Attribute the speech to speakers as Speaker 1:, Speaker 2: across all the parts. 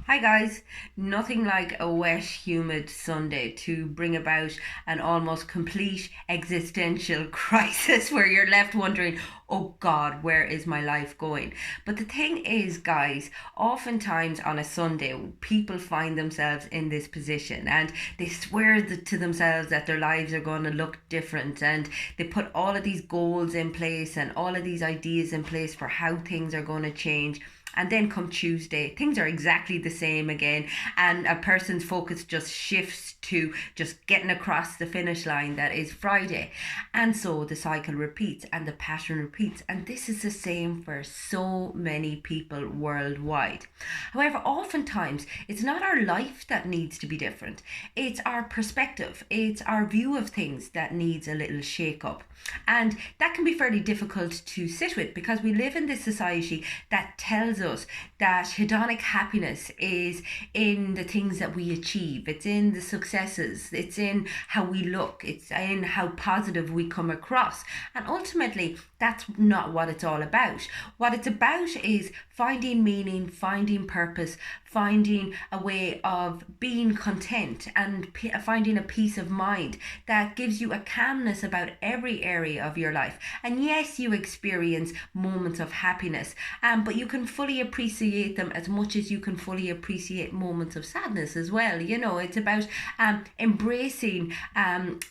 Speaker 1: Hi guys, nothing like a wet, humid Sunday to bring about an almost complete existential crisis where you're left wondering, oh God, where is my life going? But the thing is, guys, oftentimes on a Sunday, people find themselves in this position and they swear to themselves that their lives are going to look different, and they put all of these goals in place and all of these ideas in place for how things are going to change. And then come Tuesday, things are exactly the same again, and a person's focus just shifts to just getting across the finish line that is Friday. And so the cycle repeats and the pattern repeats, and this is the same for so many people worldwide. However, oftentimes it's not our life that needs to be different, it's our perspective, it's our view of things that needs a little shake up. And that can be fairly difficult to sit with because we live in this society that tells us that hedonic happiness is in the things that we achieve, it's in the successes, it's in how we look, it's in how positive we come across. And ultimately, that's not what it's all about. What it's about is finding meaning, finding purpose, finding a way of being content, and finding a peace of mind that gives you a calmness about every area of your life. And yes, you experience moments of happiness, but you can fully appreciate them as much as you can fully appreciate moments of sadness as well. You know, it's about embracing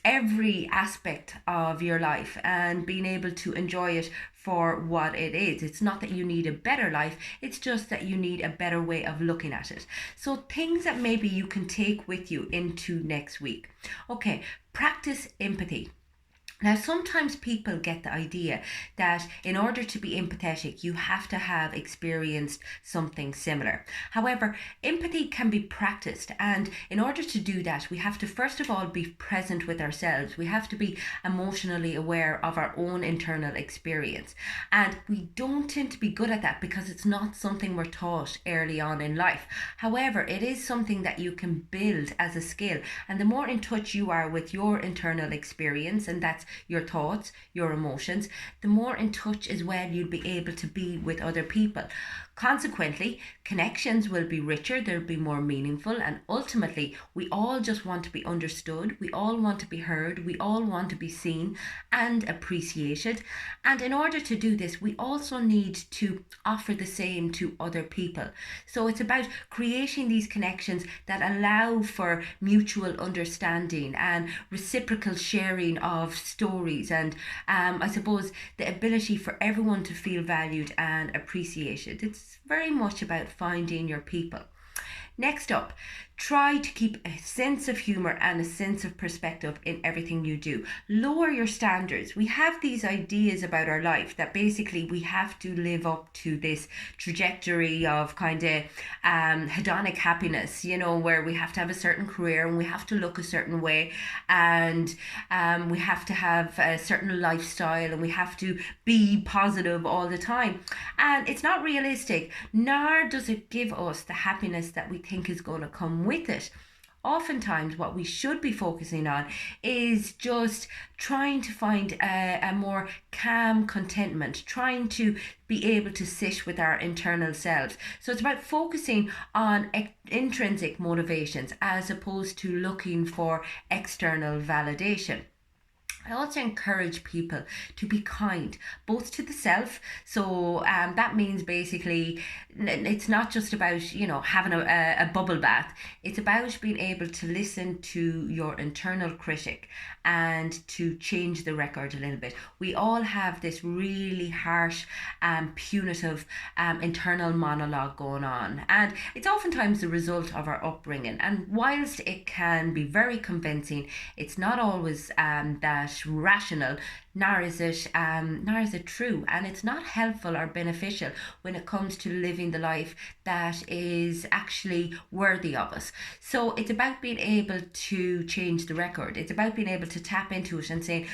Speaker 1: every aspect of your life and being able to enjoy it for what it is. It's not that you need a better life, it's just that you need a better way of looking at it. So, things that maybe you can take with you into next week. Okay, practice empathy. Now, sometimes people get the idea that in order to be empathetic, you have to have experienced something similar. However, empathy can be practiced, and in order to do that, we have to first of all be present with ourselves. We have to be emotionally aware of our own internal experience. And we don't tend to be good at that because it's not something we're taught early on in life. However, it is something that you can build as a skill, and the more in touch you are with your internal experience, and that's your thoughts, your emotions, the more in touch as well you'll be able to be with other people. Consequently, connections will be richer, they'll be more meaningful, and ultimately, we all just want to be understood, we all want to be heard, we all want to be seen and appreciated. And in order to do this, we also need to offer the same to other people. So it's about creating these connections that allow for mutual understanding and reciprocal sharing of stories, and I suppose the ability for everyone to feel valued and appreciated. It's very much about finding your people. Next up, try to keep a sense of humour and a sense of perspective in everything you do. Lower your standards. We have these ideas about our life that basically we have to live up to this trajectory of kind of hedonic happiness, you know, where we have to have a certain career and we have to look a certain way, and we have to have a certain lifestyle and we have to be positive all the time. And it's not realistic, nor does it give us the happiness that we think is going to come with it. Oftentimes, what we should be focusing on is just trying to find a more calm contentment, trying to be able to sit with our internal selves. So it's about focusing on intrinsic motivations as opposed to looking for external validation. I also encourage people to be kind, both to the self. So that means basically it's not just about, you know, having a bubble bath. It's about being able to listen to your internal critic and to change the record a little bit. We all have this really harsh, punitive internal monologue going on, and it's oftentimes the result of our upbringing. And whilst it can be very convincing, it's not always that rational, nor is it true, and it's not helpful or beneficial when it comes to living the life that is actually worthy of us. So it's about being able to change the record. It's about being able to tap into it and saying,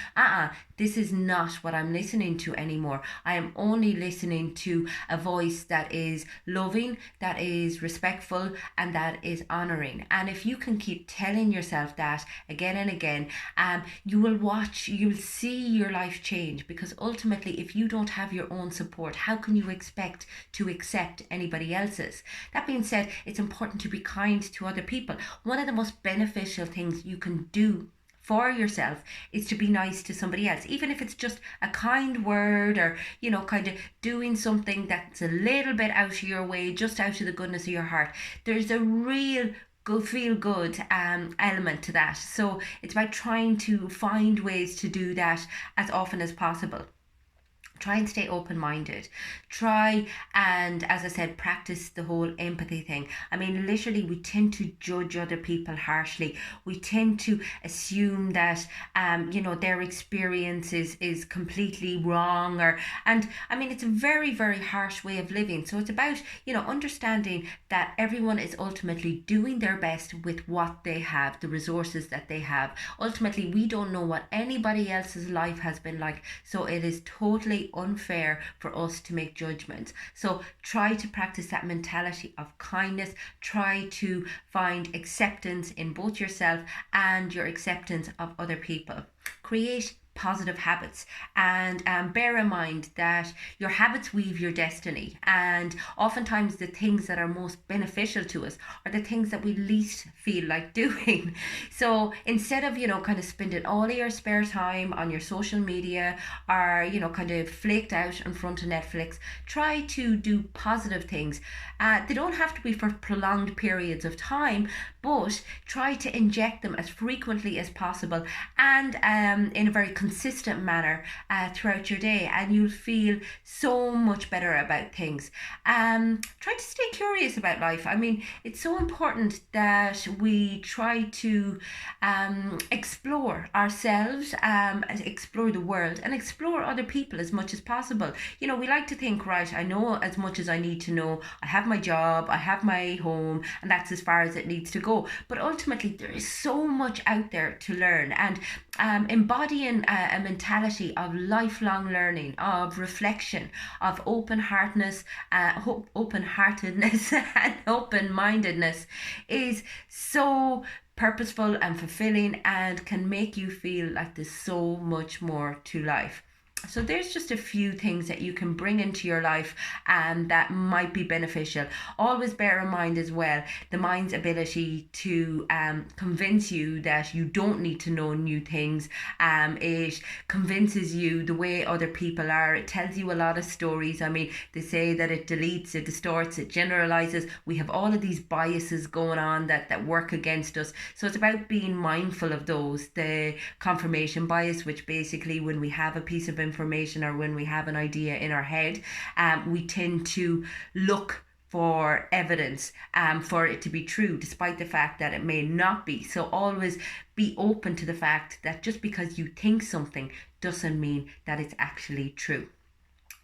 Speaker 1: this is not what I'm listening to anymore. I am only listening to a voice that is loving, that is respectful, and that is honoring. And if you can keep telling yourself that again and again, you will see your life change? Because ultimately, if you don't have your own support, how can you expect to accept anybody else's? That being said, it's important to be kind to other people. One of the most beneficial things you can do for yourself is to be nice to somebody else, even if it's just a kind word, or kind of doing something that's a little bit out of your way, just out of the goodness of your heart. There's a real good feel good element to that. So it's about trying to find ways to do that as often as possible. Try and stay open-minded. Try and, as I said, practice the whole empathy thing. I mean, literally, we tend to judge other people harshly. We tend to assume that their experience is completely wrong, and I mean, it's a very, very harsh way of living. So it's about understanding that everyone is ultimately doing their best with what they have, the resources that they have. Ultimately, we don't know what anybody else's life has been like, so it is totally unfair for us to make judgments. So try to practice that mentality of kindness. Try to find acceptance in both yourself and your acceptance of other people. Create positive habits, and bear in mind that your habits weave your destiny, and oftentimes the things that are most beneficial to us are the things that we least feel like doing. So instead of kind of spending all of your spare time on your social media, or kind of flaked out in front of Netflix, try to do positive things. They don't have to be for prolonged periods of time, but try to inject them as frequently as possible, and in a very consistent manner throughout your day, and you'll feel so much better about things. Try to stay curious about life. I mean, it's so important that we try to explore ourselves, explore the world, and explore other people as much as possible. We like to think, right, I know as much as I need to know. I have my job, I have my home, and that's as far as it needs to go. But ultimately, there is so much out there to learn, and embodying a mentality of lifelong learning, of reflection, of open-heartedness, open-heartedness and open-mindedness is so purposeful and fulfilling, and can make you feel like there's so much more to life. So there's just a few things that you can bring into your life and that might be beneficial. Always bear in mind as well the mind's ability to convince you that you don't need to know new things. It convinces you the way other people are. It tells you a lot of stories. I mean, they say that it deletes, it distorts, it generalizes. We have all of these biases going on that work against us. So it's about being mindful of those. The confirmation bias, which basically when we have a piece of information or when we have an idea in our head, we tend to look for evidence for it to be true, despite the fact that it may not be. So always be open to the fact that just because you think something doesn't mean that it's actually true.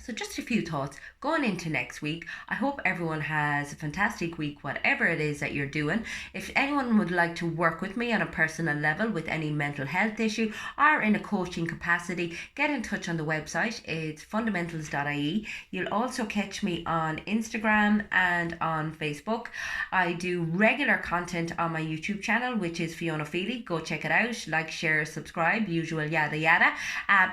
Speaker 1: So just a few thoughts going into next week. I hope everyone has a fantastic week, whatever it is that you're doing. If anyone would like to work with me on a personal level with any mental health issue or in a coaching capacity, get in touch on the website. It's fundamentals.ie. You'll also catch me on Instagram and on Facebook. I do regular content on my YouTube channel, which is Fiona Feely. Go check it out. Like, share, subscribe, usual yada yada.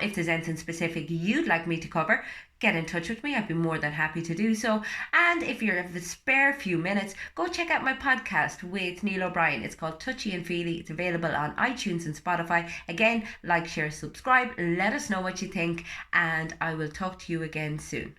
Speaker 1: If there's anything specific you'd like me to cover, get in touch with me. I'd be more than happy to do so. And if you have a spare few minutes, go check out my podcast with Neil O'Brien. It's called Touchy and Feely. It's available on iTunes and Spotify. Again, like, share, subscribe. Let us know what you think, and I will talk to you again soon.